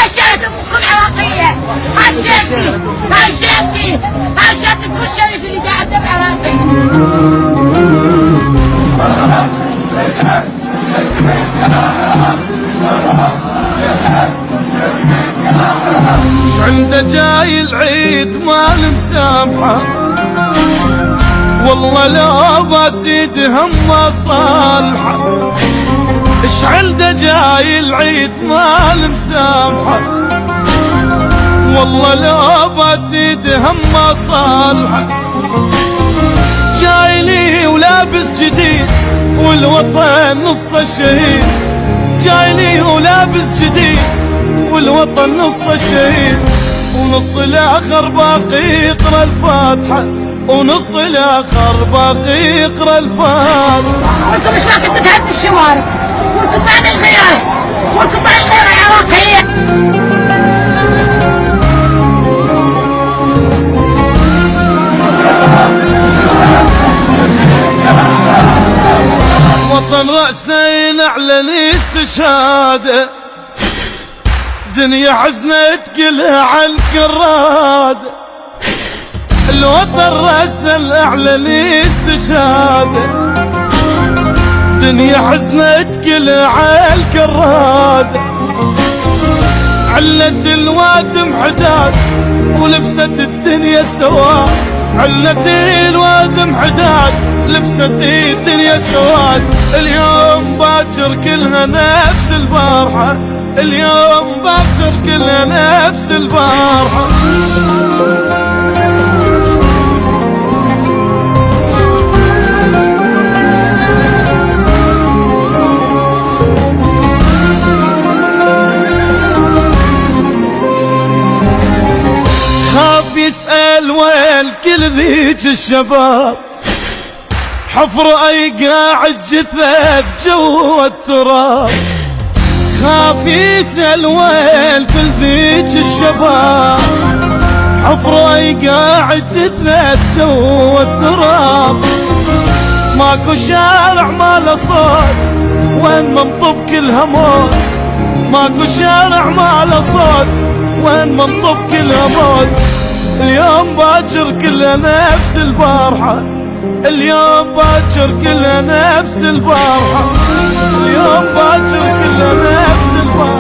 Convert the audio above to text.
عشان تكون عراقية. عشان تكون الشريف اللي قاعد بعراقي. عنده جاي العيد ما مسامحه، والله لو بسيد هم صالحه. اش عنده جاي العيد ما مسامحه، والله لو بسيد هم صالحه. جاي لي ولابس جديد والوطن نص الشهيد، جاي لي ولابس جديد والوطن نص الشهيد، ونص الاخر باقي يقرا الفاتحه، ونص الاخر باقي يقرا الفاتحه. وانتم ايش رايكم تهد الشوارع وانتم بعد الغيره وانتم بعد الغيره العراقيه؟ وطن رأسين اعلن استشهاده، دنيا حزنت كلها على الكراد. الوطن رأسين اعلن استشهاده، دنيا حزنت كلها على الكراد. علت الواد محداد ولبست الدنيا سواد، علت الواد محداد لبست الدنيا سواد. اليوم باكر كلها نفس البارحة، اليوم باكر كلها نفس البارحة. خاف يسأل وين كل ذيك الشباب، حفر اي قاعد جثث جوا التراب. خاف يسأل وين كل ذيك الشباب، حفر اي قاعد جثث جوا التراب. ماكو شارع ما له صوت وين منطب كلها موت، ماكو شارع ما له صوت وين منطب كلها موت. اليوم باكر كلها نفس البارحة، اليوم باكر كلها نفس البارحة، اليوم باكر كلها نفس البارحة.